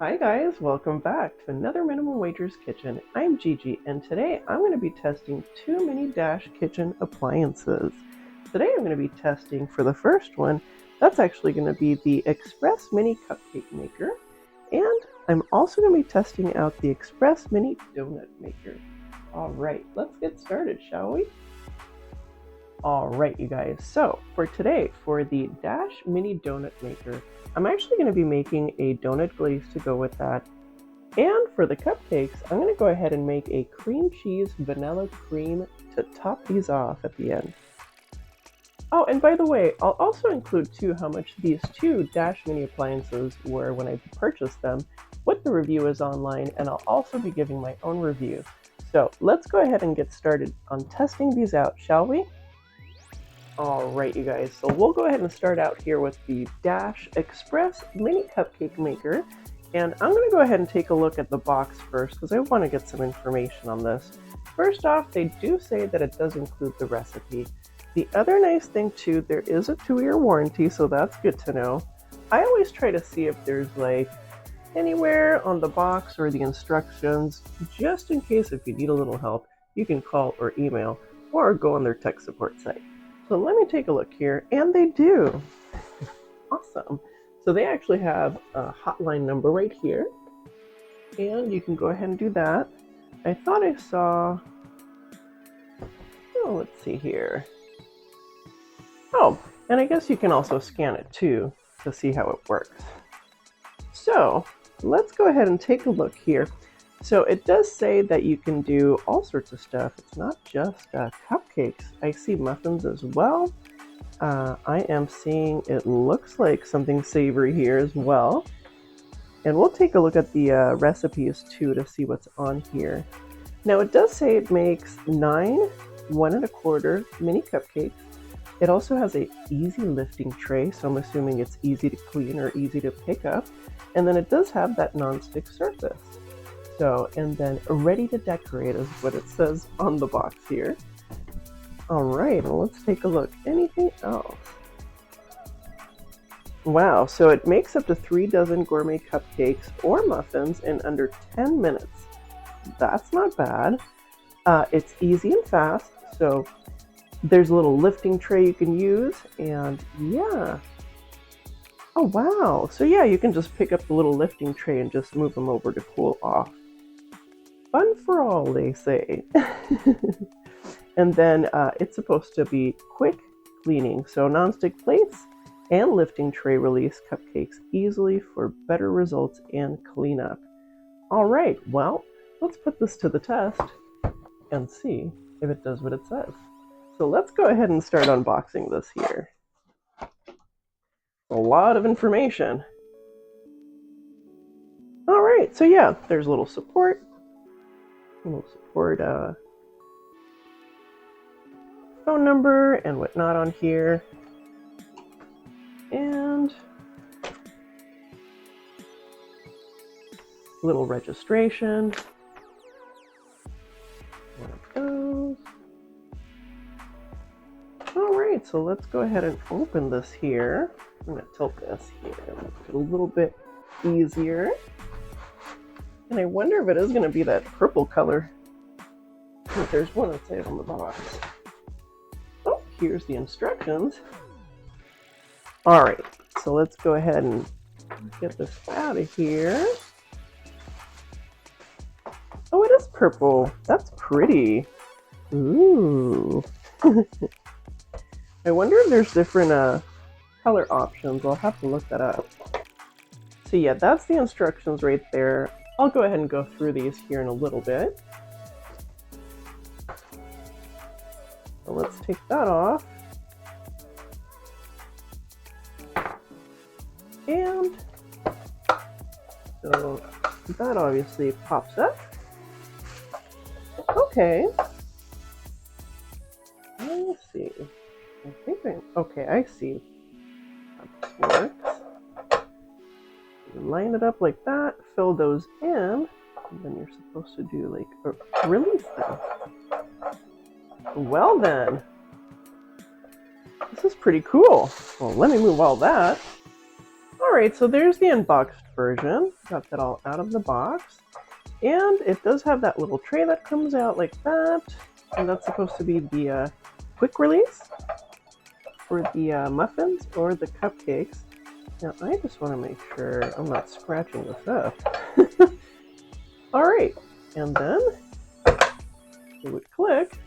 Hi guys, welcome back to another Minimum Wagers Kitchen. I'm Gigi and today I'm going to be testing two mini dash kitchen appliances. Today I'm going to be testing for the first one, that's actually going to be the Express Mini Cupcake Maker, and I'm also going to be testing out the Express Mini Donut Maker. Alright, let's get started, shall we? Alright you guys, so for today, for the Dash Mini Donut Maker, I'm actually going to be making a donut glaze to go with that. And for the cupcakes, I'm going to go ahead and make a cream cheese vanilla cream to top these off at the end. Oh, and by the way, I'll also include too how much these two Dash Mini appliances were when I purchased them, what the review is online, and I'll also be giving my own review. So let's go ahead and get started on testing these out, shall we? Alright you guys, so we'll go ahead and start out here with the Dash Express Mini Cupcake Maker, and I'm going to go ahead and take a look at the box first because I want to get some information on this. First off, they do say that it does include the recipe. The other nice thing too, there is a 2-year warranty, so that's good to know. I always try to see if there's like anywhere on the box or the instructions, just in case if you need a little help, you can call or email or go on their tech support site. So let me take a look here, and they do. Awesome. So they actually have a hotline number right here, and you can go ahead and do that. I thought I saw, oh, let's see here. Oh, and I guess you can also scan it too to see how it works. So let's go ahead and take a look here. So it does say that you can do all sorts of stuff. It's not just cupcakes. I see muffins as well. I am seeing it looks like something savory here as well. And we'll take a look at the recipes too to see what's on here. Now it does say it makes 9 1 1/4 mini cupcakes. It also has a easy lifting tray, so I'm assuming it's easy to clean or easy to pick up. And then it does have that non-stick surface. So, and then ready to decorate is what it says on the box here. All right, well, let's take a look. Anything else? Wow, so it makes up to 3 dozen gourmet cupcakes or muffins in under 10 minutes. That's not bad. It's easy and fast, so there's a little lifting tray you can use, and yeah. Oh, wow. So yeah, you can just pick up the little lifting tray and just move them over to cool off. Fun for all, they say. And then it's supposed to be quick cleaning, so non-stick plates and lifting tray release cupcakes easily for better results and cleanup. All right, well, let's put this to the test and see if it does what it says. So let's go ahead and start unboxing this here. A lot of information. All right, so yeah, there's a little support. We'll support phone number and whatnot on here, and little registration. One of those. All right, so let's go ahead and open this here. I'm going to tilt this here, make it a little bit easier. And I wonder if it is going to be that purple color. There's one that says on the box. Oh, here's the instructions. All right, so let's go ahead and get this out of here. Oh, it is purple. That's pretty. Ooh. I wonder if there's different color options. I'll have to look that up. So yeah, that's the instructions right there. I'll go ahead and go through these here in a little bit. So let's take that off. And so that obviously pops up. Okay. Let's see. Okay, I see how this works. You line it up like that, fill those in, and then you're supposed to do like a release them. Well then, this is pretty cool. Well, let me move all that. Alright, so there's the unboxed version. Got that all out of the box. And it does have that little tray that comes out like that. And that's supposed to be the quick release for the muffins or the cupcakes. Now I just want to make sure I'm not scratching this up. Alright, and then it would click.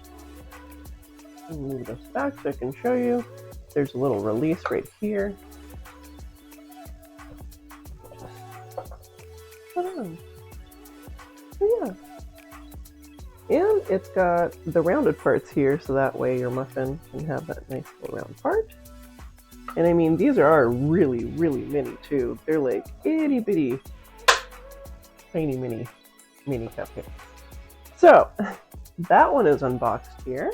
I'll move this back so I can show you. There's a little release right here. Put on. So yeah. And it's got the rounded parts here, so that way your muffin can have that nice little round part. And I mean, these are really, really mini too. They're like itty bitty, tiny mini cupcakes. So that one is unboxed here.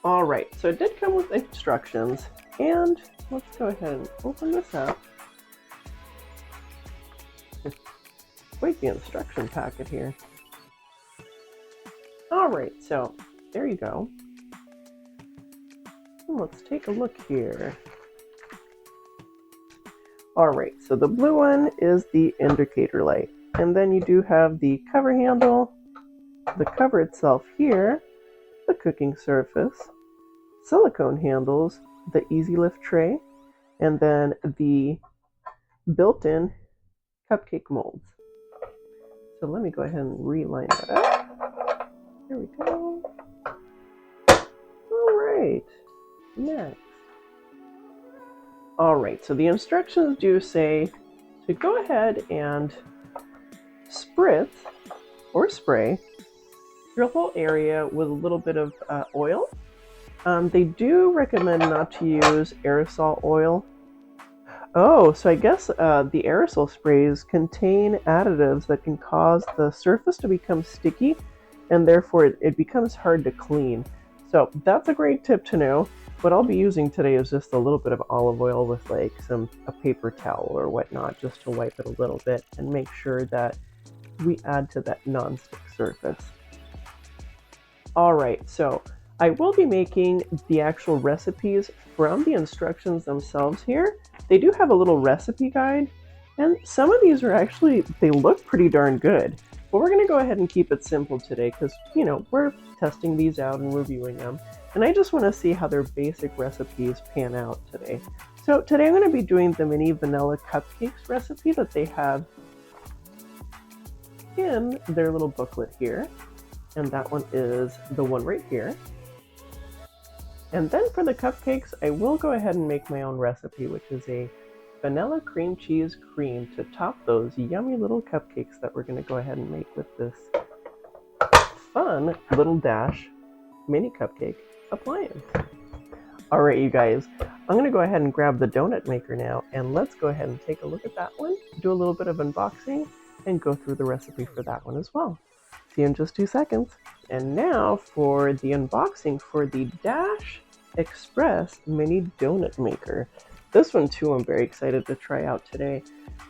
All right, so it did come with instructions, and let's go ahead and open this up. It's quite the instruction packet here. All right, so there you go. Let's take a look here. All right, so the blue one is the indicator light, and then you do have the cover handle, the cover itself here, the cooking surface, silicone handles, the easy lift tray, and then the built-in cupcake molds. So let me go ahead and reline that up. There we go. All right, next. All right, so the instructions do say to go ahead and spritz or spray your whole area with a little bit of oil. They do recommend not to use aerosol oil. Oh, so I guess the aerosol sprays contain additives that can cause the surface to become sticky, and therefore it becomes hard to clean. So that's a great tip to know. What I'll be using today is just a little bit of olive oil with like a paper towel or whatnot, just to wipe it a little bit and make sure that we add to that non-stick surface. All right, so I will be making the actual recipes from the instructions themselves here. They do have a little recipe guide, and some of these are actually, they look pretty darn good. But we're gonna go ahead and keep it simple today because, you know, we're testing these out and reviewing them. And I just wanna see how their basic recipes pan out today. So today I'm gonna be doing the mini vanilla cupcakes recipe that they have in their little booklet here. And that one is the one right here. And then for the cupcakes, I will go ahead and make my own recipe, which is a vanilla cream cheese cream to top those yummy little cupcakes that we're going to go ahead and make with this fun little dash mini cupcake appliance. All right, you guys, I'm going to go ahead and grab the donut maker now, and let's go ahead and take a look at that one, do a little bit of unboxing, and go through the recipe for that one as well. See you in just 2 seconds. And now for the unboxing for the Dash Express Mini Donut Maker. This one too I'm very excited to try out today.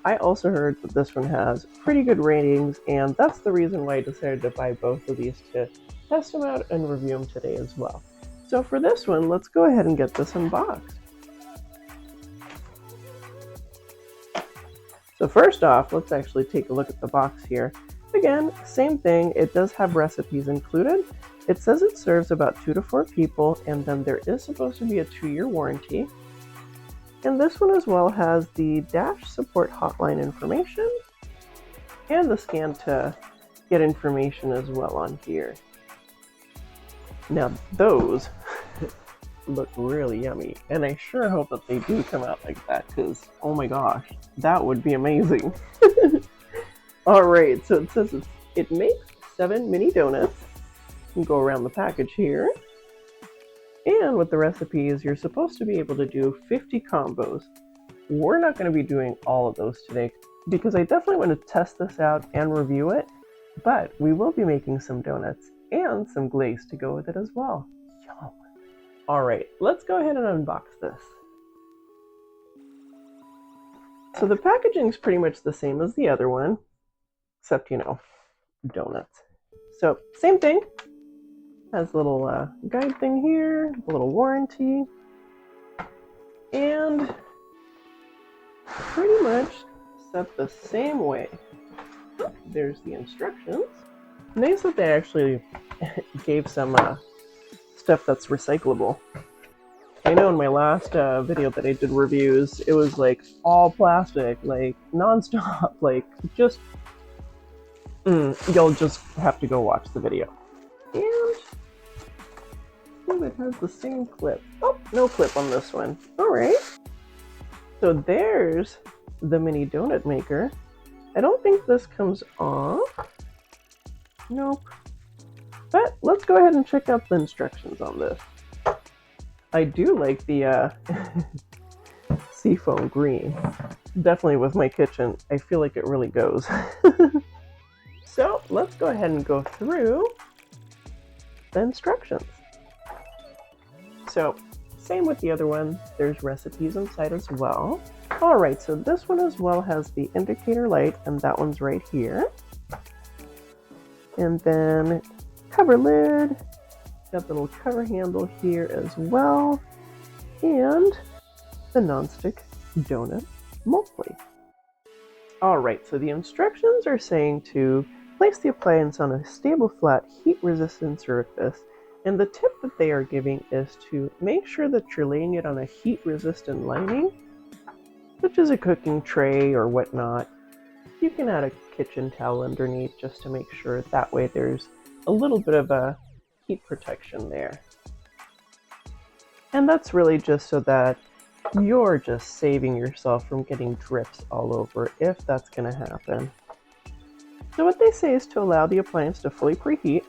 I also heard that this one has pretty good ratings, and that's the reason why I decided to buy both of these to test them out and review them today as well. So for this one, let's go ahead and get this unboxed. So first off, let's actually take a look at the box here. Again, same thing, it does have recipes included. It says it serves about 2 to 4 people, and then there is supposed to be a 2-year warranty. And this one as well has the Dash support hotline information and the scan to get information as well on here. Now those look really yummy, and I sure hope that they do come out like that, because oh my gosh, that would be amazing. Alright, so it says it makes 7 mini donuts. You can go around the package here. And with the recipes, you're supposed to be able to do 50 combos. We're not going to be doing all of those today because I definitely want to test this out and review it, but we will be making some donuts and some glaze to go with it as well. Yum. Alright, let's go ahead and unbox this. So the packaging is pretty much the same as the other one, except, you know, donuts. So same thing. Has a little guide thing here, a little warranty, and pretty much set the same way. There's the instructions. Nice that they actually gave some stuff that's recyclable. I know in my last video that I did reviews, it was like all plastic, like non-stop, like just, you'll just have to go watch the video. And it has the same clip. Oh, no clip on this one. All right. So there's the mini donut maker. I don't think this comes off. Nope. But let's go ahead and check out the instructions on this. I do like the seafoam green. Definitely with my kitchen, I feel like it really goes. So let's go ahead and go through the instructions. So same with the other one, there's recipes inside as well. All right, so this one as well has the indicator light, and that one's right here. And then cover lid, got the little cover handle here as well, and the nonstick donut mold plate. All right, so the instructions are saying to place the appliance on a stable, flat, heat-resistant surface. And the tip that they are giving is to make sure that you're laying it on a heat-resistant lining, such as a cooking tray or whatnot. You can add a kitchen towel underneath just to make sure that way there's a little bit of a heat protection there. And that's really just so that you're just saving yourself from getting drips all over if that's going to happen. So what they say is to allow the appliance to fully preheat.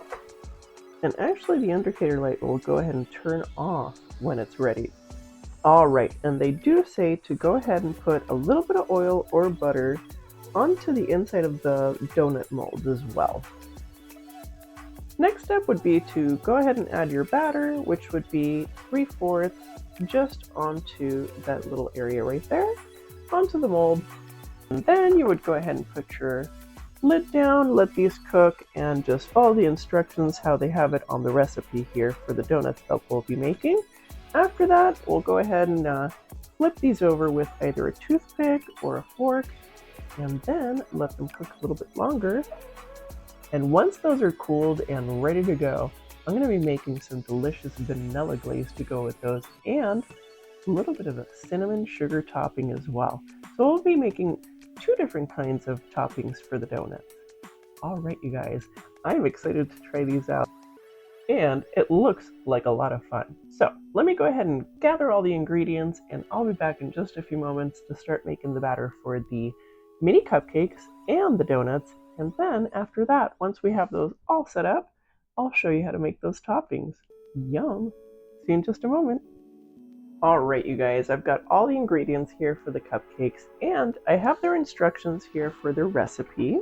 And actually the indicator light will go ahead and turn off when it's ready. All right, and they do say to go ahead and put a little bit of oil or butter onto the inside of the donut mold as well. Next step would be to go ahead and add your batter, which would be 3/4 just onto that little area right there, onto the mold. And then you would go ahead and put your lid down, let these cook, and just follow the instructions how they have it on the recipe here for the donuts that we'll be making. After that, we'll go ahead and flip these over with either a toothpick or a fork, and then let them cook a little bit longer. And once those are cooled and ready to go, I'm going to be making some delicious vanilla glaze to go with those, and a little bit of a cinnamon sugar topping as well. So we'll be making 2 different kinds of toppings for the donuts. All right, you guys, I'm excited to try these out, and it looks like a lot of fun. So let me go ahead and gather all the ingredients, and I'll be back in just a few moments to start making the batter for the mini cupcakes and the donuts. And then after that, once we have those all set up, I'll show you how to make those toppings. Yum! See you in just a moment. Alright, you guys, I've got all the ingredients here for the cupcakes, and I have their instructions here for their recipe.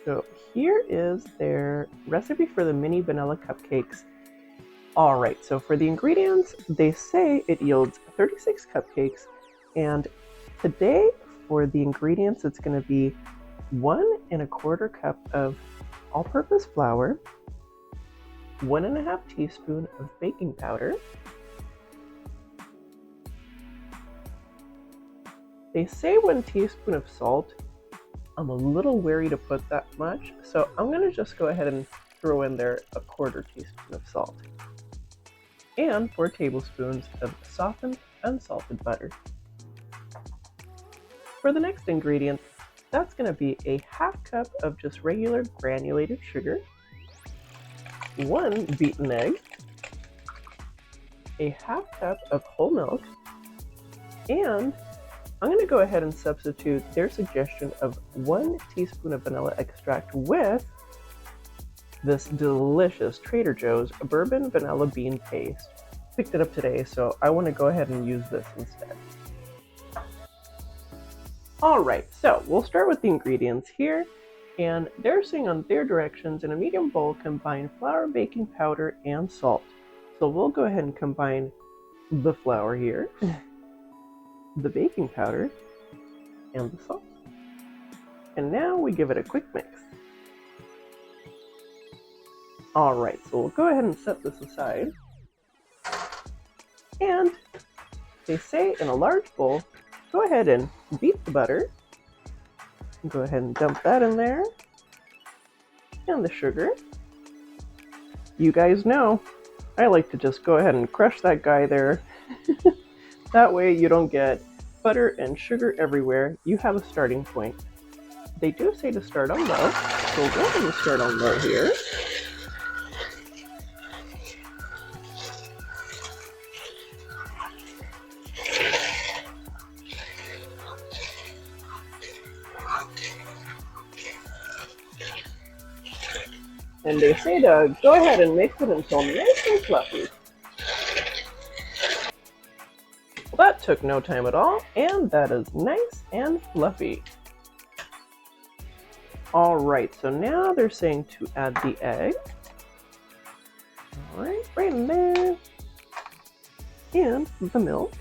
So here is their recipe for the mini vanilla cupcakes. Alright, so for the ingredients, they say it yields 36 cupcakes, and today for the ingredients, it's going to be 1 1/4 cup of all-purpose flour, 1 1/2 teaspoon of baking powder, they say 1 teaspoon of salt. I'm a little wary to put that much, so I'm going to just go ahead and throw in there 1/4 teaspoon of salt. And 4 tablespoons of softened, unsalted butter. For the next ingredient, that's going to be a 1/2 cup of just regular granulated sugar, 1 beaten egg, a 1/2 cup of whole milk, and I'm going to go ahead and substitute their suggestion of 1 teaspoon of vanilla extract with this delicious Trader Joe's bourbon vanilla bean paste. Picked it up today, so I want to go ahead and use this instead. Alright, so we'll start with the ingredients here, and they're saying on their directions, in a medium bowl, combine flour, baking powder, and salt. So we'll go ahead and combine the flour here, the baking powder, and the salt. And now we give it a quick mix. Alright, so we'll go ahead and set this aside. And they say in a large bowl, go ahead and beat the butter. Go ahead and dump that in there. And the sugar. You guys know, I like to just go ahead and crush that guy there. That way you don't get butter and sugar everywhere. You have a starting point. They do say to start on low, so we'll go ahead and start on low here. And they say to go ahead and mix it until nice and fluffy. Well, that took no time at all, and that is nice and fluffy. Alright, so now they're saying to add the egg. Alright, right in there. And the milk.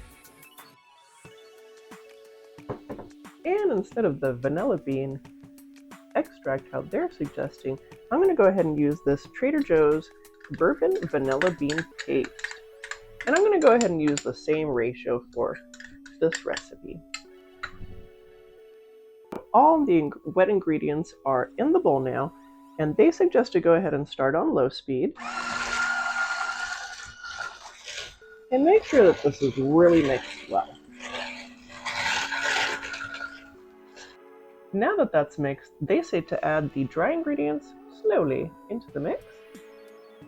And instead of the vanilla bean extract, how they're suggesting, I'm going to go ahead and use this Trader Joe's bourbon vanilla bean paste. And I'm going to go ahead and use the same ratio for this recipe. All the wet ingredients are in the bowl now, and they suggest to go ahead and start on low speed. And make sure that this is really mixed well. Now that that's mixed, they say to add the dry ingredients slowly into the mix.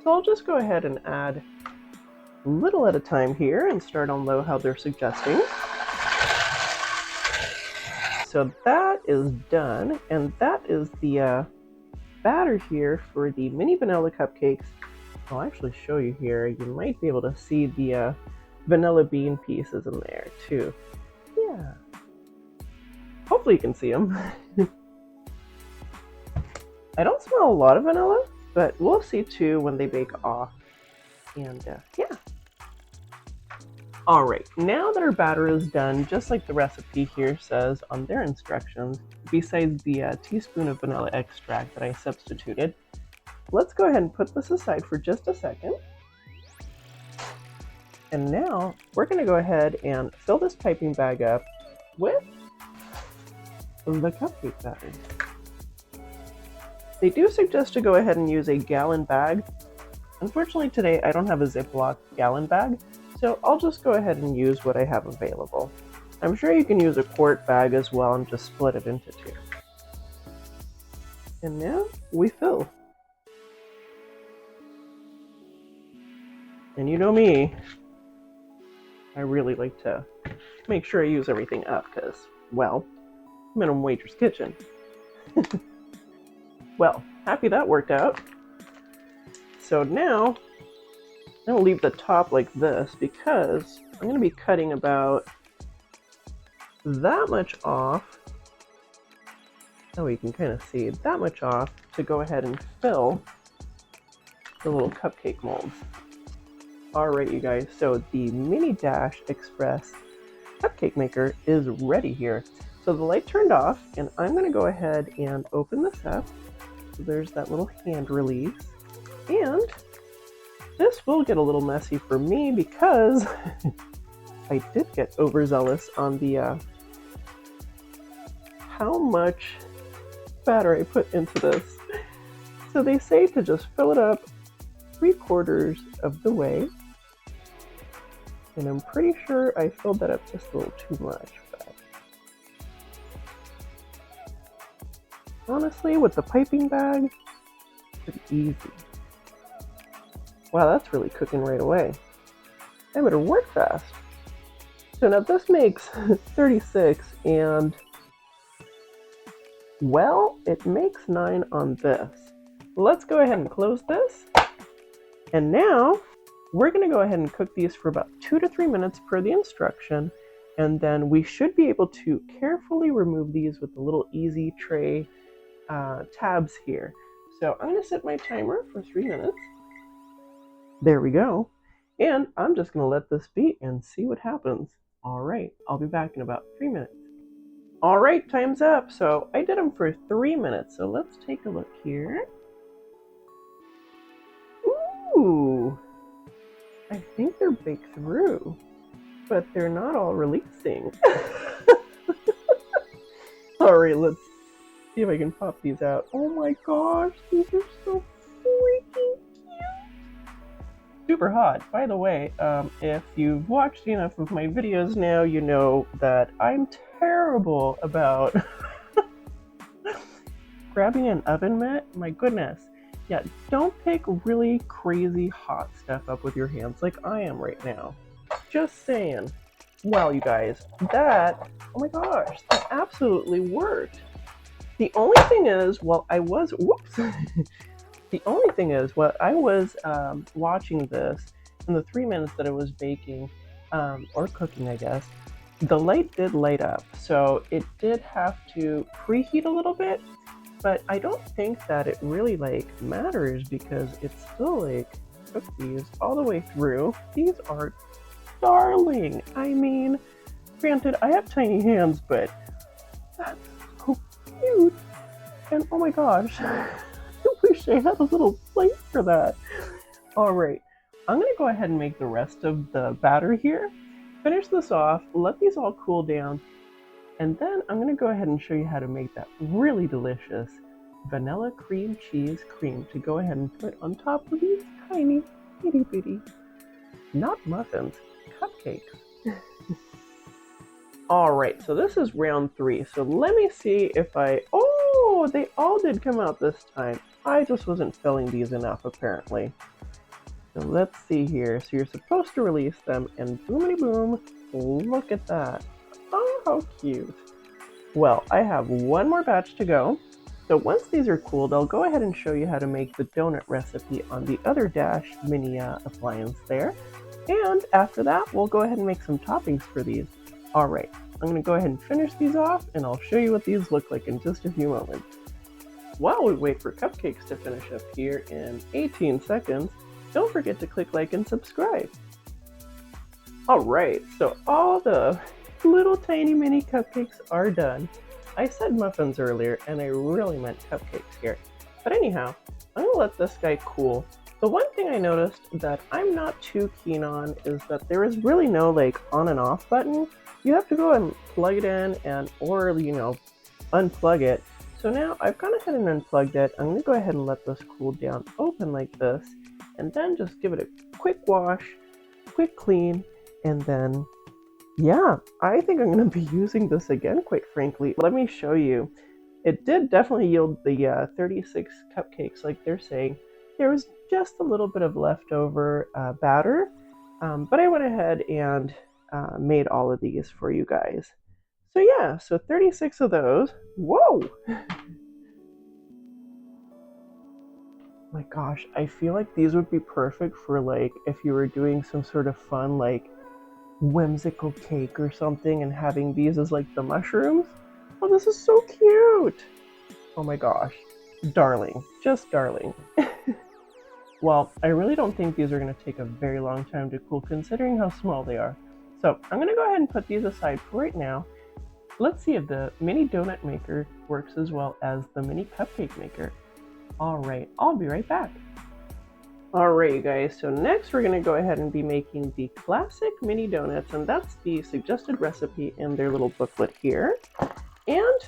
So I'll just go ahead and add a little at a time here and start on low how they're suggesting. So that is done, and that is the batter here for the mini vanilla cupcakes. I'll actually show you here. You might be able to see the vanilla bean pieces in there too. Yeah. Hopefully you can see them. I don't smell a lot of vanilla, but we'll see too when they bake off. And yeah. Alright, now that our batter is done, just like the recipe here says on their instructions, besides the teaspoon of vanilla extract that I substituted, let's go ahead and put this aside for just a second. And now we're going to go ahead and fill this piping bag up with the cupcake batter. They do suggest to go ahead and use a gallon bag. Unfortunately today I don't have a Ziploc gallon bag, so I'll just go ahead and use what I have available. I'm sure you can use a quart bag as well and just split it into two. And now we fill. And you know me, I really like to make sure I use everything up because, well, minimum wager's kitchen. Well, happy that worked out. So now I'm going to leave the top like this because I'm going to be cutting about that much off. Oh, you can kind of see that much off to go ahead and fill the little cupcake molds. Alright you guys, so the Mini Dash Express cupcake maker is ready here. So the light turned off, and I'm going to go ahead and open this up. So there's that little hand release. And this will get a little messy for me because I did get overzealous on the how much batter I put into this. So they say to just fill it up 3/4 of the way. And I'm pretty sure I filled that up just a little too much. But honestly, with the piping bag, it's pretty easy. Wow, that's really cooking right away. I better work fast. So now this makes 36, and well, it makes 9 on this. Let's go ahead and close this. And now we're going to go ahead and cook these for about 2 to 3 minutes per the instruction, and then we should be able to carefully remove these with the little easy tray tabs here. So I'm going to set my timer for 3 minutes. There we go. And I'm just going to let this be and see what happens. All right, I'll be back in about 3 minutes. All right, time's up. So I did them for 3 minutes. So let's take a look here. Ooh, I think they're baked through. but they're not all releasing. Alright, let's see if I can pop these out. Oh my gosh, these are so freaking super hot. By the way, if you've watched enough of my videos now, you know that I'm terrible about grabbing an oven mitt. My goodness. Yeah, don't pick really crazy hot stuff up with your hands like I am right now. Just saying. Well, you guys, that, oh my gosh, that absolutely worked. The only thing is, while I was, whoops. The only thing is, while I was watching this, in the 3 minutes that I was baking, or cooking, I guess, the light did light up. So it did have to preheat a little bit, but I don't think that it really matters because it's still cooked these all the way through. These are darling. I mean, granted, I have tiny hands, but that's so cute. And oh my gosh, I wish I had a little plate for that. All right, I'm gonna go ahead and make the rest of the batter here. Finish this off, let these all cool down, and then I'm gonna go ahead and show you how to make that really delicious vanilla cream cheese cream to go ahead and put on top of these tiny itty bitty, not muffins, cupcakes. All right, so this is round 3. So let me see if oh, they all did come out this time. I just wasn't filling these enough apparently. So let's see here. So you're supposed to release them and boomity boom, look at that. Oh, how cute. Well, I have one more batch to go. So once these are cooled, I'll go ahead and show you how to make the donut recipe on the other Dash mini appliance there. And after that, we'll go ahead and make some toppings for these. All right, I'm gonna go ahead and finish these off and I'll show you what these look like in just a few moments. While we wait for cupcakes to finish up here in 18 seconds, don't forget to click like and subscribe. All right, so all the little tiny mini cupcakes are done. I said muffins earlier and I really meant cupcakes here. But anyhow, I'm gonna let this guy cool. The one thing I noticed that I'm not too keen on is that there is really no on and off button. You have to go and plug it in or unplug it. So now I've gone ahead and unplugged it. I'm gonna go ahead and let this cool down open like this, and then just give it a quick wash, quick clean, and then yeah, I think I'm gonna be using this again, quite frankly. Let me show you. It did definitely yield the 36 cupcakes like they're saying. There was just a little bit of leftover batter, but I went ahead and made all of these for you guys. So yeah, so 36 of those. Whoa! My gosh, I feel like these would be perfect for if you were doing some sort of fun whimsical cake or something and having these as the mushrooms. Oh, this is so cute! Oh my gosh, darling, just darling. Well, I really don't think these are going to take a very long time to cool considering how small they are. So I'm going to go ahead and put these aside for right now. Let's see if the mini donut maker works as well as the mini cupcake maker. All right, I'll be right back. All right, you guys, so next we're going to go ahead and be making the classic mini donuts, and that's the suggested recipe in their little booklet here. And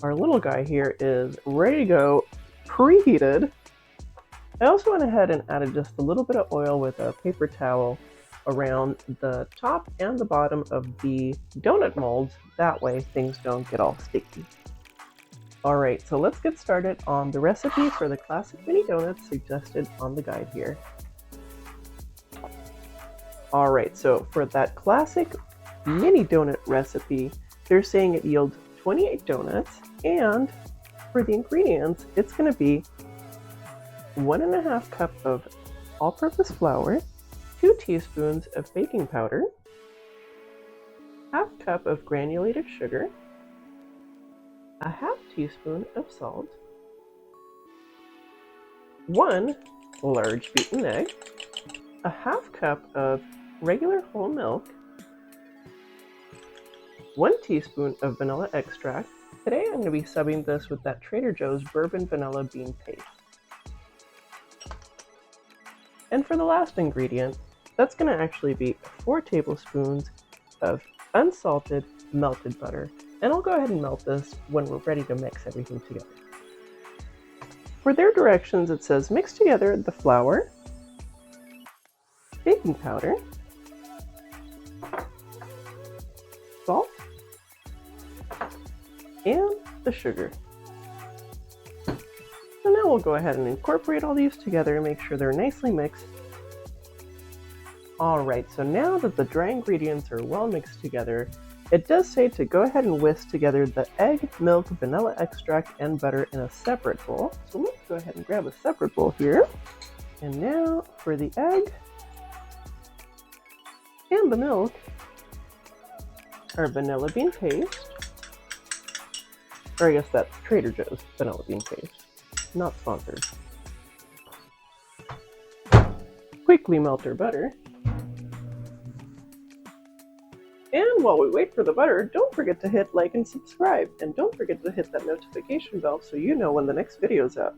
our little guy here is ready to go, preheated. I also went ahead and added just a little bit of oil with a paper towel around the top and the bottom of the donut molds. That way things don't get all sticky. All right, so let's get started on the recipe for the classic mini donuts suggested on the guide here. All right, so for that classic mini donut recipe, they're saying it yields 28 donuts, and for the ingredients, it's going to be 1.5 cup of all-purpose flour, 2 teaspoons of baking powder, ½ cup of granulated sugar, a ½ teaspoon of salt, 1 large beaten egg, a ½ cup of regular whole milk, 1 teaspoon of vanilla extract. Today I'm going to be subbing this with that Trader Joe's bourbon vanilla bean paste. And for the last ingredient, that's going to actually be 4 tablespoons of unsalted melted butter. And I'll go ahead and melt this when we're ready to mix everything together. For their directions, it says mix together the flour, baking powder, salt, and the sugar. So now we'll go ahead and incorporate all these together and make sure they're nicely mixed. Alright, so now that the dry ingredients are well mixed together, it does say to go ahead and whisk together the egg, milk, vanilla extract, and butter in a separate bowl. So let's go ahead and grab a separate bowl here. And now for the egg and the milk, our vanilla bean paste, or I guess that's Trader Joe's vanilla bean paste, not sponsored. Quickly melt our butter. And while we wait for the butter, don't forget to hit like and subscribe, and don't forget to hit that notification bell so you know when the next video is up.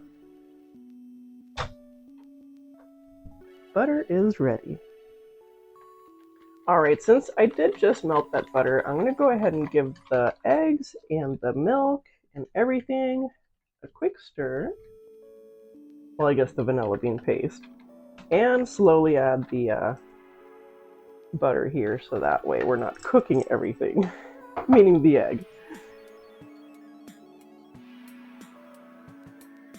Butter is ready. Alright, since I did just melt that butter, I'm going to go ahead and give the eggs and the milk and everything a quick stir. Well, I guess the vanilla bean paste. And slowly add the butter here, so that way we're not cooking everything, meaning the egg.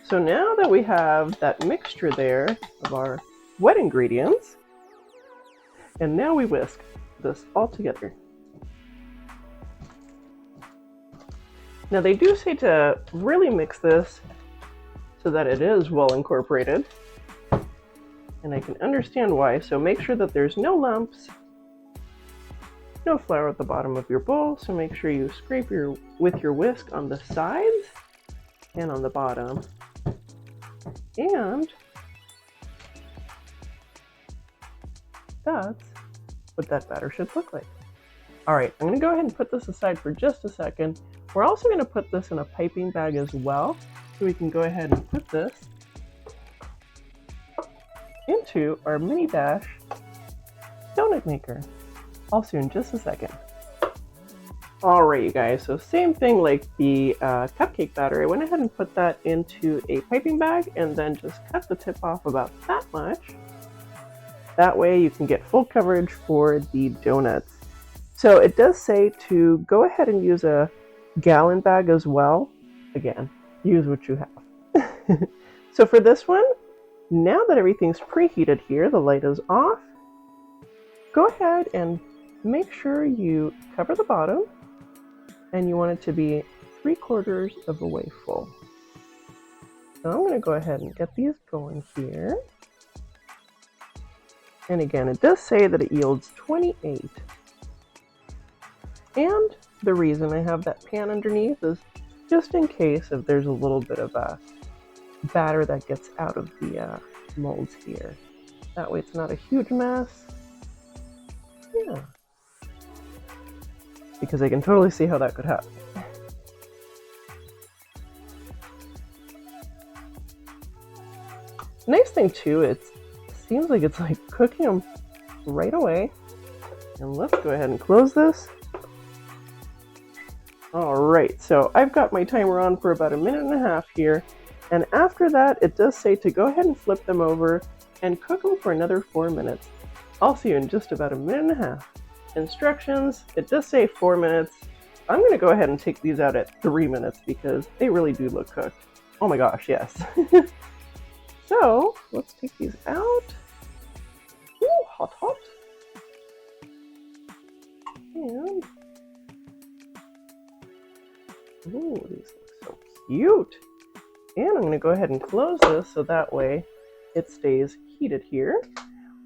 So now that we have that mixture there of our wet ingredients, and now we whisk this all together. Now they do say to really mix this so that it is well incorporated, and I can understand why, so make sure that there's no lumps, no flour at the bottom of your bowl, so make sure you scrape with your whisk on the sides and on the bottom. And that's what that batter should look like. Alright, I'm going to go ahead and put this aside for just a second. We're also going to put this in a piping bag as well, so we can go ahead and put this into our mini dash donut maker. Also in just a second. Alright you guys, so same thing like the cupcake batter. I went ahead and put that into a piping bag and then just cut the tip off about that much. That way you can get full coverage for the donuts. So it does say to go ahead and use a gallon bag as well. Again, use what you have. So for this one, now that everything's preheated here, the light is off, go ahead and make sure you cover the bottom, and you want it to be 3/4 of the way full. So I'm going to go ahead and get these going here. And again, it does say that it yields 28. And the reason I have that pan underneath is just in case if there's a little bit of a batter that gets out of the molds here. That way it's not a huge mess. Yeah. Because I can totally see how that could happen. Nice thing too, it seems like it's like cooking them right away. And let's go ahead and close this. Alright, so I've got my timer on for about 1.5 minutes here. And after that, it does say to go ahead and flip them over and cook them for another 4 minutes. I'll see you in just about 1.5 minutes. Instructions, it does say 4 minutes. I'm going to go ahead and take these out at 3 minutes because they really do look cooked. Oh my gosh, yes. So, let's take these out. Ooh, hot, hot. And, ooh, these look so cute. And I'm going to go ahead and close this so that way it stays heated here.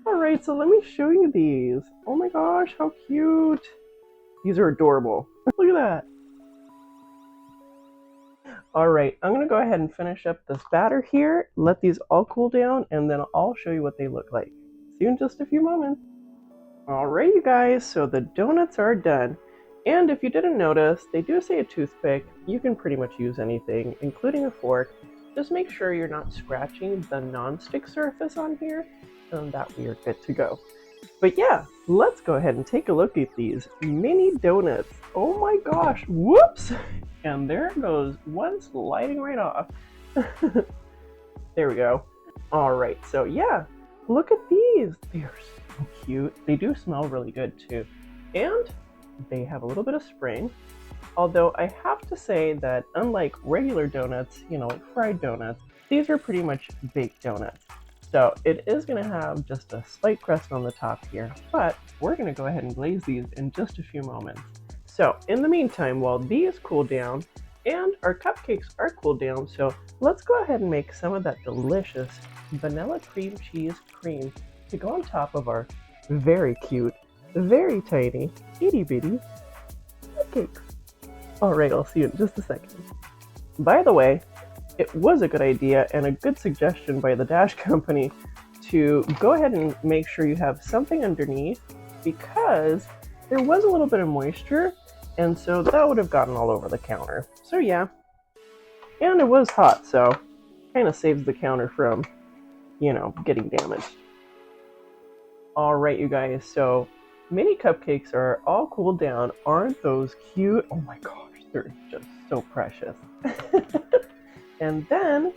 Alright, so let me show you these. Oh my gosh, how cute. These are adorable. Look at that. Alright, I'm going to go ahead and finish up this batter here, let these all cool down, and then I'll show you what they look like. See you in just a few moments. Alright you guys, so the donuts are done. And if you didn't notice, they do say a toothpick. You can pretty much use anything, including a fork. Just make sure you're not scratching the non-stick surface on here, and that way you're good to go. But yeah, let's go ahead and take a look at these mini donuts. Oh my gosh, whoops! And there goes one sliding right off. There we go. All right, so yeah, look at these. They are so cute. They do smell really good too. And they have a little bit of spring. Although I have to say that unlike regular donuts, like fried donuts, these are pretty much baked donuts. So it is going to have just a slight crust on the top here, but we're going to go ahead and glaze these in just a few moments. So in the meantime, while these cool down and our cupcakes are cooled down, so let's go ahead and make some of that delicious vanilla cream cheese cream to go on top of our very cute, very tiny, itty bitty cupcakes. Alright, I'll see you in just a second. By the way, it was a good idea and a good suggestion by the Dash Company to go ahead and make sure you have something underneath, because there was a little bit of moisture, and so that would have gotten all over the counter. So yeah, and it was hot, so kind of saves the counter from, getting damaged. Alright, you guys, so mini cupcakes are all cooled down. Aren't those cute? Oh my gosh, they're just so precious. And then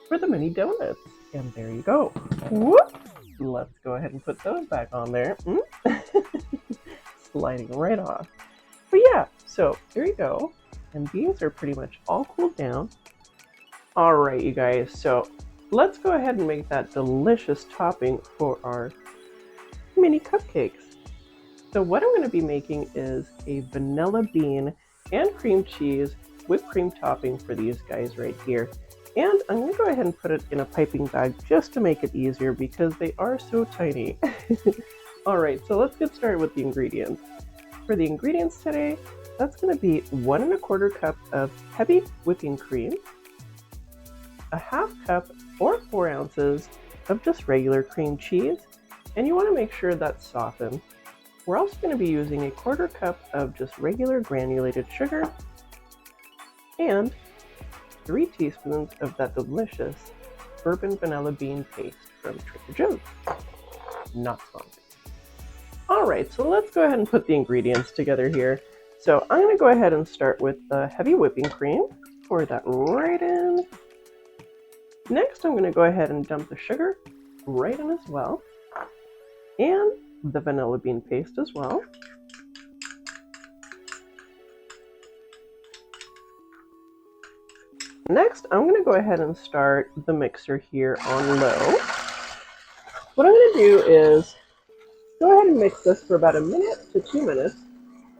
for the mini donuts, and there you go. Whoop! Let's go ahead and put those back on there. Sliding right off. But yeah, so there you go. And these are pretty much all cooled down. All right, you guys, so let's go ahead and make that delicious topping for our mini cupcakes. So what I'm going to be making is a vanilla bean and cream cheese whipped cream topping for these guys right here. And I'm going to go ahead and put it in a piping bag just to make it easier because they are so tiny. Alright, so let's get started with the ingredients. For the ingredients today, that's going to be 1 1/4 cup of heavy whipping cream, a 1/2 cup or 4 ounces of just regular cream cheese, and you want to make sure that's softened. We're also going to be using a 1/4 cup of just regular granulated sugar, and 3 teaspoons of that delicious bourbon vanilla bean paste from Trader Joe's. Not sponsored. Alright, so let's go ahead and put the ingredients together here. So I'm going to go ahead and start with the heavy whipping cream. Pour that right in. Next, I'm going to go ahead and dump the sugar right in as well. And the vanilla bean paste as well. Next, I'm going to go ahead and start the mixer here on low. What I'm going to do is go ahead and mix this for about 1 minute to 2 minutes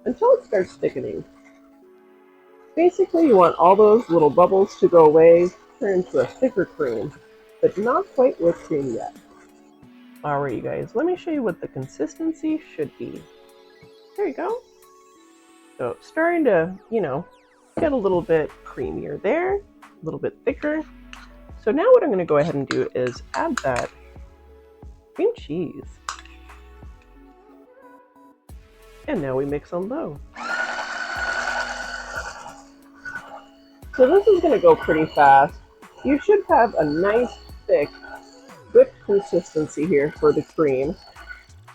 until it starts thickening. Basically, you want all those little bubbles to go away, turn into a thicker cream, but not quite whipped cream yet. Alright, you guys, let me show you what the consistency should be. There you go. So, starting to, get a little bit creamier there, a little bit thicker. So now what I'm going to go ahead and do is add that cream cheese. And now we mix on low. So this is going to go pretty fast. You should have a nice thick whipped consistency here for the cream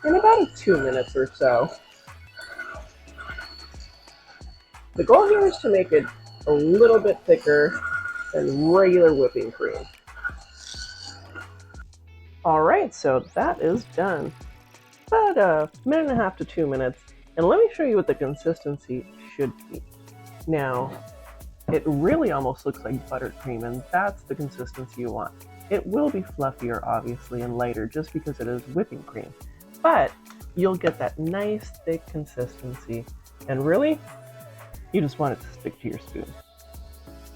in about 2 minutes or so. The goal here is to make it a little bit thicker than regular whipping cream. Alright, so that is done. About 1.5 minutes to 2 minutes. And let me show you what the consistency should be. Now, it really almost looks like buttercream, and that's the consistency you want. It will be fluffier, obviously, and lighter just because it is whipping cream. But you'll get that nice, thick consistency. And really, you just want it to stick to your spoon.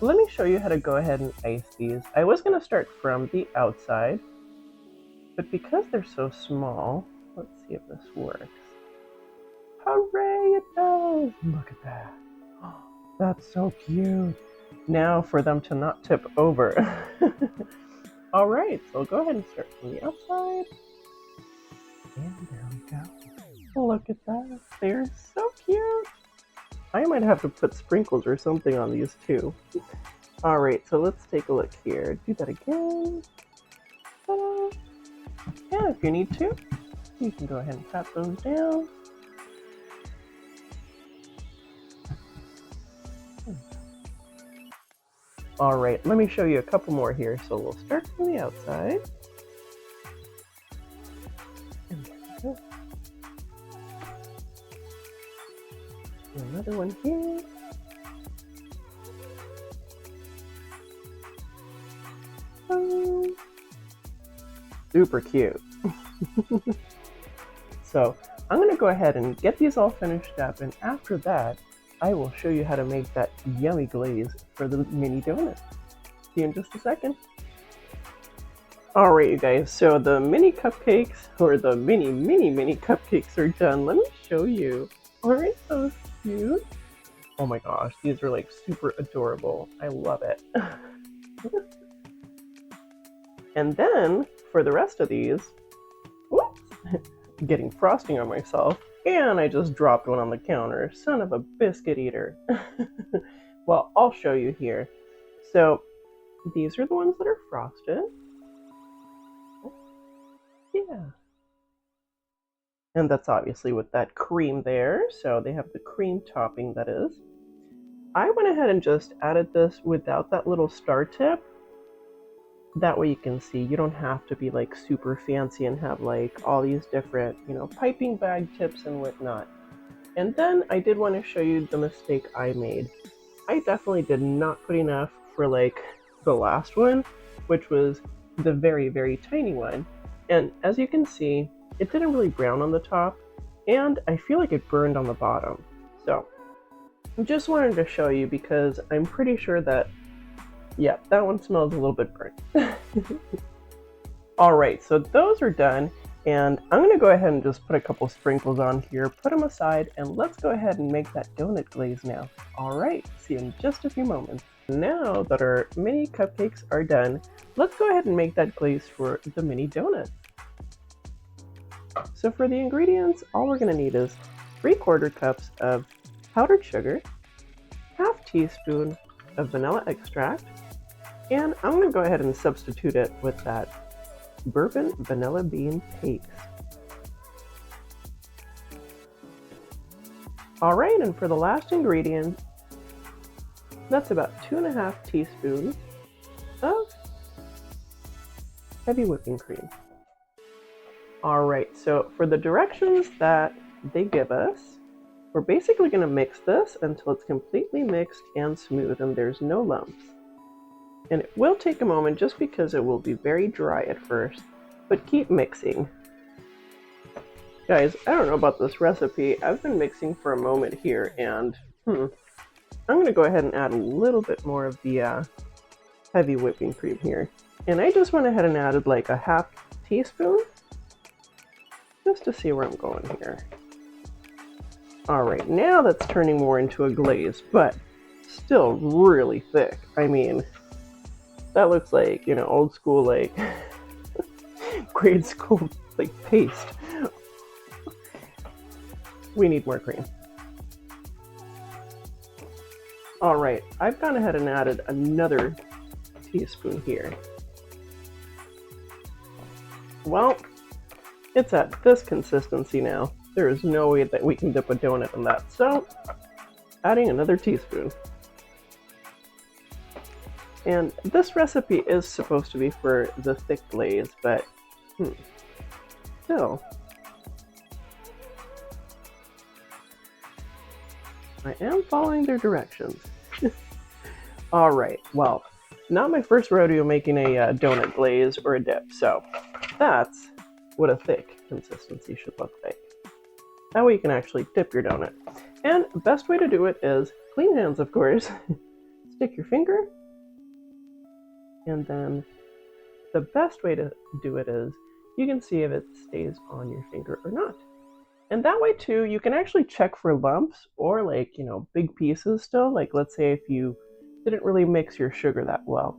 Let me show you how to go ahead and ice these. I was going to start from the outside, but because they're so small, let's see if this works. Hooray, it does! Look at that. Oh, that's so cute. Now for them to not tip over. Alright, so go ahead and start from the outside. And there we go. Look at that. They're so cute. I might have to put sprinkles or something on these too. Alright, so let's take a look here. Do that again. Ta-da. And if you need to, You can go ahead and pat those down. All right, let me show you a couple more here. So we'll start from the outside. And there we go. Another one here. Super cute. So I'm going to go ahead and get these all finished up, and after that I will show you how to make that yummy glaze for the mini donut. See you in just a second. Alright you guys, so the mini cupcakes, or the mini cupcakes are done. Let me show you. Aren't those cute? Oh my gosh, these are like super adorable. I love it. And then for the rest of these, whoops, getting frosting on myself, and I just dropped one on the counter. Son of a biscuit eater. Well, I'll show you here. So these are the ones that are frosted. Yeah. And that's obviously with that cream there. So they have the cream topping, that is. I went ahead and just added this without that little star tip. That way you can see you don't have to be like super fancy and have like all these different, piping bag tips and whatnot. And then I did want to show you the mistake I made. I definitely did not put enough for like the last one, which was the very, very tiny one. And as you can see, it didn't really brown on the top, and I feel like it burned on the bottom. So I just wanted to show you because I'm pretty sure that, yeah, that one smells a little bit burnt. Alright, so those are done, and I'm going to go ahead and just put a couple sprinkles on here, put them aside, and let's go ahead and make that donut glaze now. Alright, see you in just a few moments. Now that our mini cupcakes are done, let's go ahead and make that glaze for the mini donut. So for the ingredients, all we're going to need is 3/4 cups of powdered sugar, 1/2 teaspoon of vanilla extract, and I'm going to go ahead and substitute it with that bourbon vanilla bean paste. Alright, and for the last ingredient, that's about 2.5 teaspoons of heavy whipping cream. Alright, so for the directions that they give us, we're basically going to mix this until it's completely mixed and smooth and there's no lumps. And it will take a moment just because it will be very dry at first, but keep mixing. Guys, I don't know about this recipe. I've been mixing for a moment here, and I'm going to go ahead and add a little bit more of the heavy whipping cream here. And I just went ahead and added like 1/2 teaspoon just to see where I'm going here. Alright, now that's turning more into a glaze, but still really thick. I mean, that looks like, old school, like, grade school, like, paste. We need more cream. Alright, I've gone ahead and added another teaspoon here. Well, it's at this consistency now. There is no way that we can dip a donut in that, so adding another teaspoon. And this recipe is supposed to be for the thick glaze, but still. I am following their directions. Alright, well, not my first rodeo making a donut glaze or a dip, so that's what a thick consistency should look like. That way you can actually dip your donut. And the best way to do it is clean hands, of course. Stick your finger, and then the best way to do it is you can see if it stays on your finger or not. And that way too, you can actually check for lumps or like, big pieces still. Like let's say if you didn't really mix your sugar that well.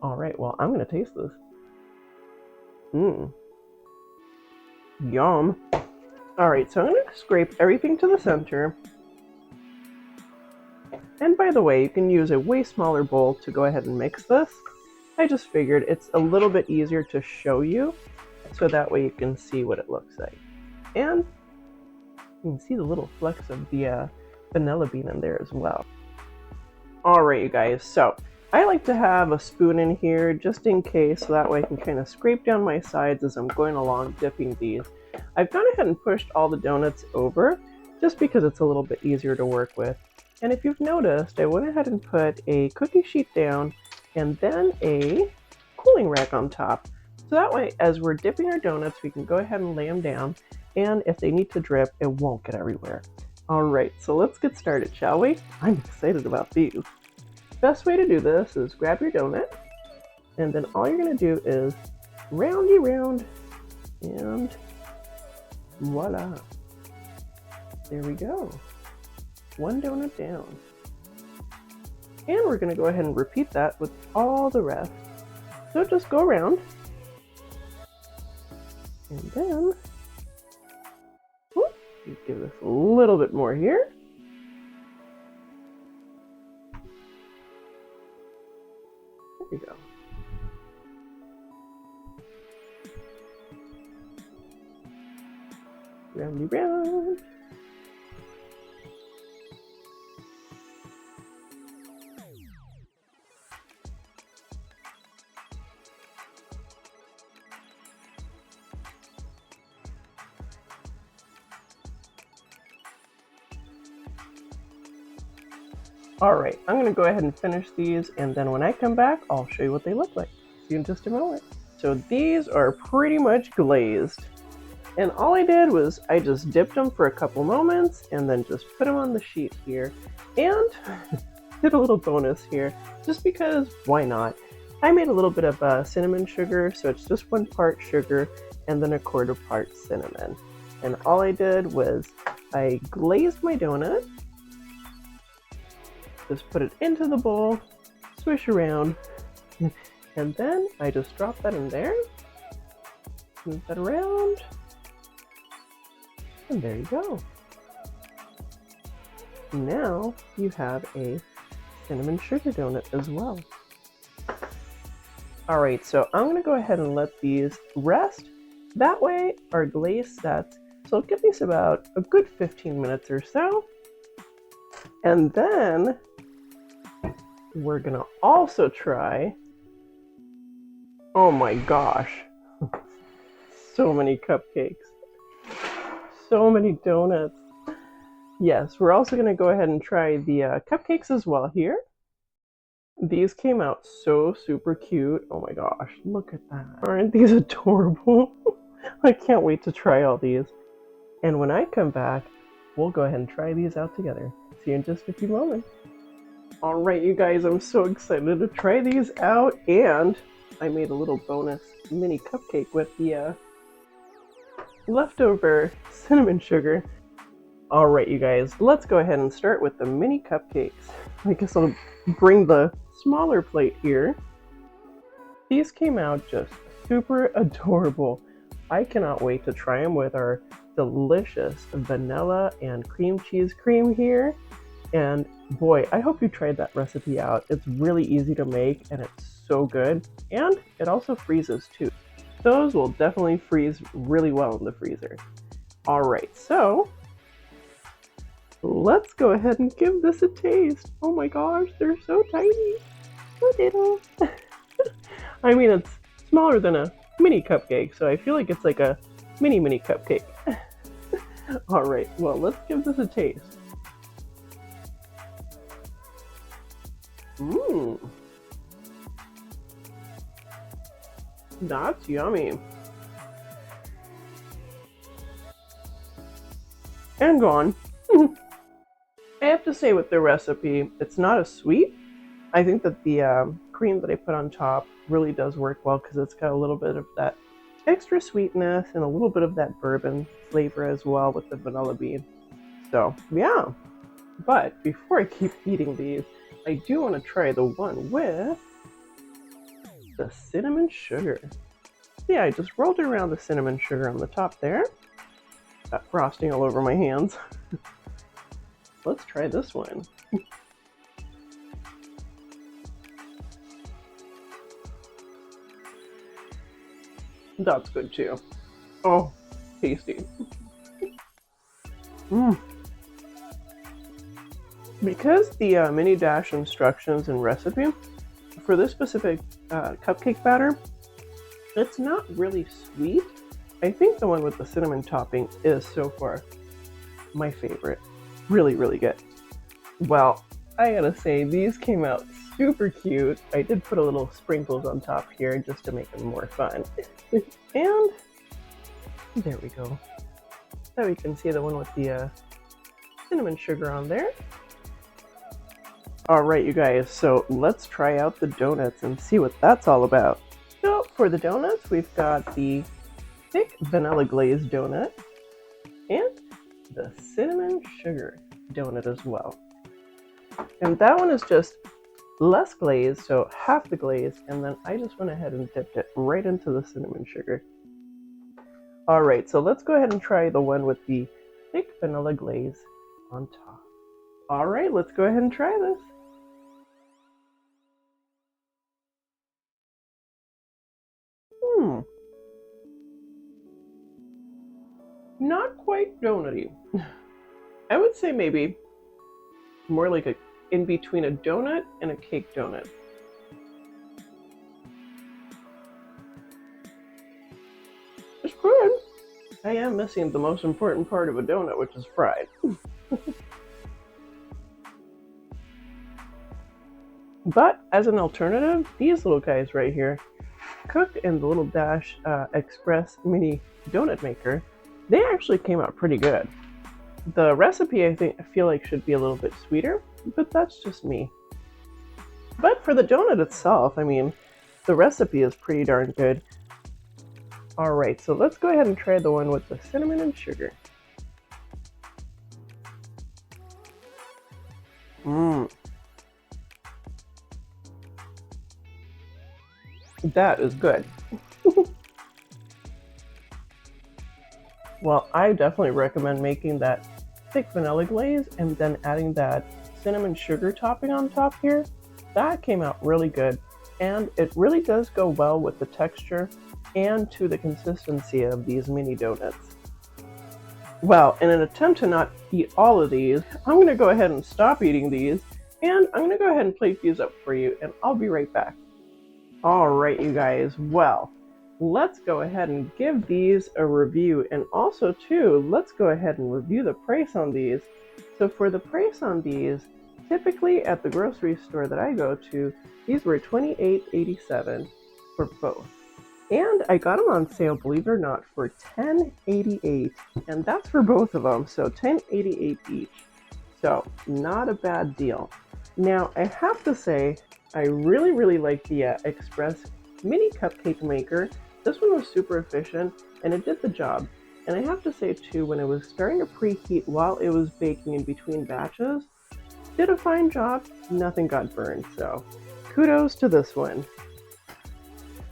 Alright, well, I'm gonna taste this. Yum. Alright, so I'm going to scrape everything to the center. And by the way, you can use a way smaller bowl to go ahead and mix this. I just figured it's a little bit easier to show you, so that way you can see what it looks like. And you can see the little flecks of the vanilla bean in there as well. Alright, you guys, so I like to have a spoon in here just in case, so that way I can kind of scrape down my sides as I'm going along dipping these. I've gone ahead and pushed all the donuts over just because it's a little bit easier to work with. And if you've noticed, I went ahead and put a cookie sheet down and then a cooling rack on top. So that way, as we're dipping our donuts, we can go ahead and lay them down, and if they need to drip, it won't get everywhere. Alright, so let's get started, shall we? I'm excited about these. Best way to do this is grab your donut, and then all you're going to do is roundy round, and voila. There we go. One donut down. And we're going to go ahead and repeat that with all the rest. So just go around, and then whoop, you give this a little bit more here. There you go. Roundy round. Alright, I'm going to go ahead and finish these, and then when I come back, I'll show you what they look like. See you in just a moment. So these are pretty much glazed. And all I did was I just dipped them for a couple moments and then just put them on the sheet here. And did a little bonus here, just because why not? I made a little bit of cinnamon sugar, so it's just 1 part sugar and then 1/4 part cinnamon. And all I did was I glazed my donut. Just put it into the bowl, swish around, and then I just drop that in there, move that around, and there you go. Now you have a cinnamon sugar donut as well. Alright, so I'm going to go ahead and let these rest. That way our glaze sets, so it'll give these about a good 15 minutes or so. And then we're gonna also try, oh my gosh, so many cupcakes, so many donuts. Yes, we're also gonna go ahead and try the cupcakes as well here. These came out so super cute. Oh my gosh, look at that. Aren't these adorable? I can't wait to try all these. And when I come back, we'll go ahead and try these out together. See you in just a few moments. Alright, you guys, I'm so excited to try these out, and I made a little bonus mini cupcake with the leftover cinnamon sugar. Alright, you guys, let's go ahead and start with the mini cupcakes. I guess I'll bring the smaller plate here. These came out just super adorable. I cannot wait to try them with our delicious vanilla and cream cheese cream here. And boy, I hope you tried that recipe out. It's really easy to make and it's so good. And it also freezes too. Those will definitely freeze really well in the freezer. Alright, so let's go ahead and give this a taste. Oh my gosh, they're so tiny. So little. I mean, it's smaller than a mini cupcake, so I feel like it's like a mini cupcake. Alright, well, let's give this a taste. Mmm. That's yummy. And gone. I have to say with the recipe, it's not as sweet. I think that the cream that I put on top really does work well because it's got a little bit of that extra sweetness and a little bit of that bourbon flavor as well with the vanilla bean. So, yeah. But before I keep eating these, I do want to try the one with the cinnamon sugar. Yeah, I just rolled around the cinnamon sugar on the top there. Got frosting all over my hands. Let's try this one. That's good too. Oh, tasty. Mm. Because the mini dash instructions and recipe for this specific cupcake batter, it's not really sweet. I think the one with the cinnamon topping is so far my favorite. Really, really good. Well, I gotta say, these came out super cute. I did put a little sprinkles on top here just to make them more fun. And there we go. So you can see the one with the cinnamon sugar on there. Alright, you guys, so let's try out the donuts and see what that's all about. So for the donuts, we've got the thick vanilla glazed donut and the cinnamon sugar donut as well. And that one is just less glazed, so half the glaze, and then I just went ahead and dipped it right into the cinnamon sugar. Alright, so let's go ahead and try the one with the thick vanilla glaze on top. Alright, let's go ahead and try this. Not quite donutty. I would say maybe more like in between a donut and a cake donut. It's good. I am missing the most important part of a donut, which is fried. But as an alternative, these little guys right here, cooked in the little Dash Express mini donut maker, they actually came out pretty good. The recipe I feel like should be a little bit sweeter, but that's just me. But for the donut itself, I mean, the recipe is pretty darn good. Alright, so let's go ahead and try the one with the cinnamon and sugar. That is good. Well, I definitely recommend making that thick vanilla glaze and then adding that cinnamon sugar topping on top here. That came out really good, and it really does go well with the texture and to the consistency of these mini donuts. Well, in an attempt to not eat all of these, I'm going to go ahead and stop eating these, and I'm going to go ahead and plate these up for you, and I'll be right back. Alright, you guys, well, let's go ahead and give these a review, and also too, let's go ahead and review the price on these. So for the price on these, typically at the grocery store that I go to, these were $28.87 for both. And I got them on sale, believe it or not, for $10.88, and that's for both of them, so $10.88 each. So not a bad deal. Now, I have to say, I really like the Express mini cupcake maker. This one was super efficient, and it did the job. And I have to say too, when it was starting to preheat while it was baking in between batches, did a fine job, nothing got burned, so kudos to this one.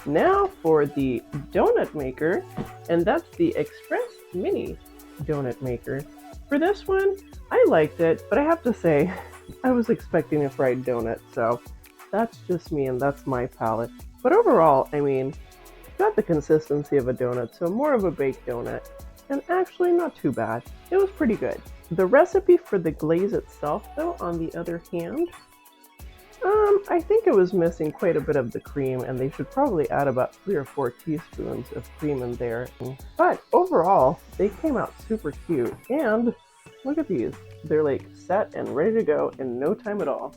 Now for the donut maker, and that's the Express mini donut maker. For this one, I liked it, but I have to say, I was expecting a fried donut, so that's just me and that's my palate. But overall, I mean, got the consistency of a donut, so more of a baked donut, and actually not too bad. It was pretty good. The recipe for the glaze itself, though, on the other hand, I think it was missing quite a bit of the cream, and they should probably add about 3 or 4 teaspoons of cream in there. But overall, they came out super cute, and look at these. They're like set and ready to go in no time at all.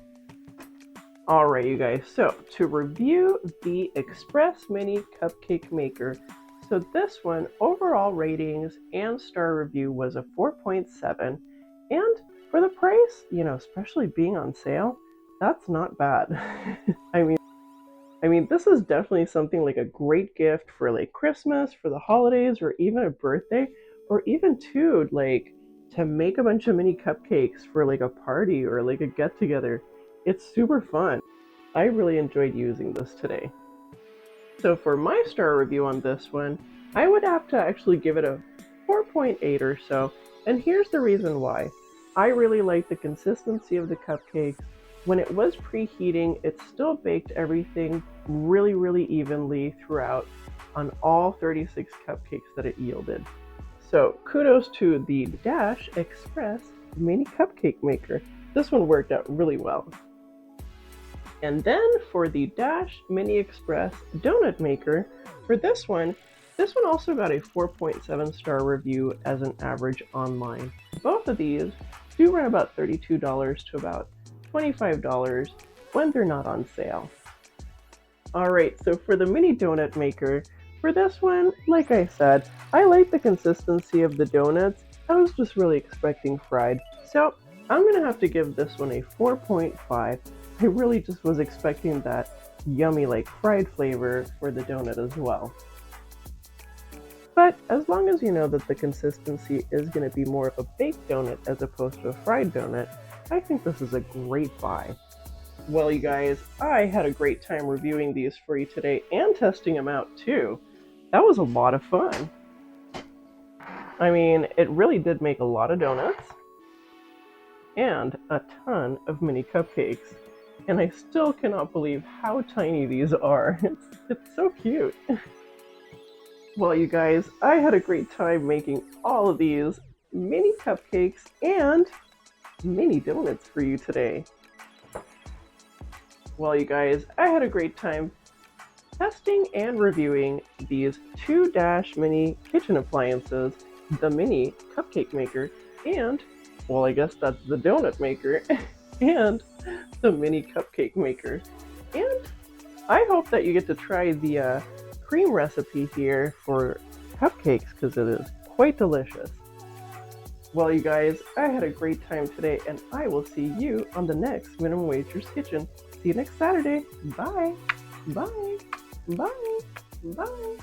Alright, you guys, so to review the Express Mini Cupcake Maker, so this one, overall ratings and star review was a 4.7, and for the price, you know, especially being on sale, that's not bad. I mean, this is definitely something like a great gift for like Christmas, for the holidays, or even a birthday, or even too, like to make a bunch of mini cupcakes for like a party or like a get-together. It's super fun. I really enjoyed using this today. So for my star review on this one, I would have to actually give it a 4.8 or so, and here's the reason why. I really like the consistency of the cupcakes. When it was preheating, it still baked everything really evenly throughout on all 36 cupcakes that it yielded. So kudos to the Dash Express mini cupcake maker. This one worked out really well. And then for the Dash Mini Express donut maker, for this one also got a 4.7 star review as an average online. Both of these do run about $32 to about $25 when they're not on sale. Alright, so for the mini donut maker, for this one, like I said, I like the consistency of the donuts. I was just really expecting fried. So I'm going to have to give this one a 4.5. I really just was expecting that yummy like fried flavor for the donut as well. But as long as you know that the consistency is going to be more of a baked donut as opposed to a fried donut, I think this is a great buy. Well, you guys, I had a great time reviewing these for you today and testing them out too. That was a lot of fun. I mean, it really did make a lot of donuts and a ton of mini cupcakes. And I still cannot believe how tiny these are. It's so cute. Well, you guys, I had a great time making all of these mini cupcakes and mini donuts for you today. Well, you guys, I had a great time testing and reviewing these two Dash mini kitchen appliances, the mini cupcake maker, and, well, I guess that's the donut maker, and the mini cupcake maker. And I hope that you get to try the cream recipe here for cupcakes because it is quite delicious. Well, you guys, I had a great time today, and I will see you on the next Minimum Wagers Kitchen. See you next Saturday. Bye. Bye. Bye. Bye.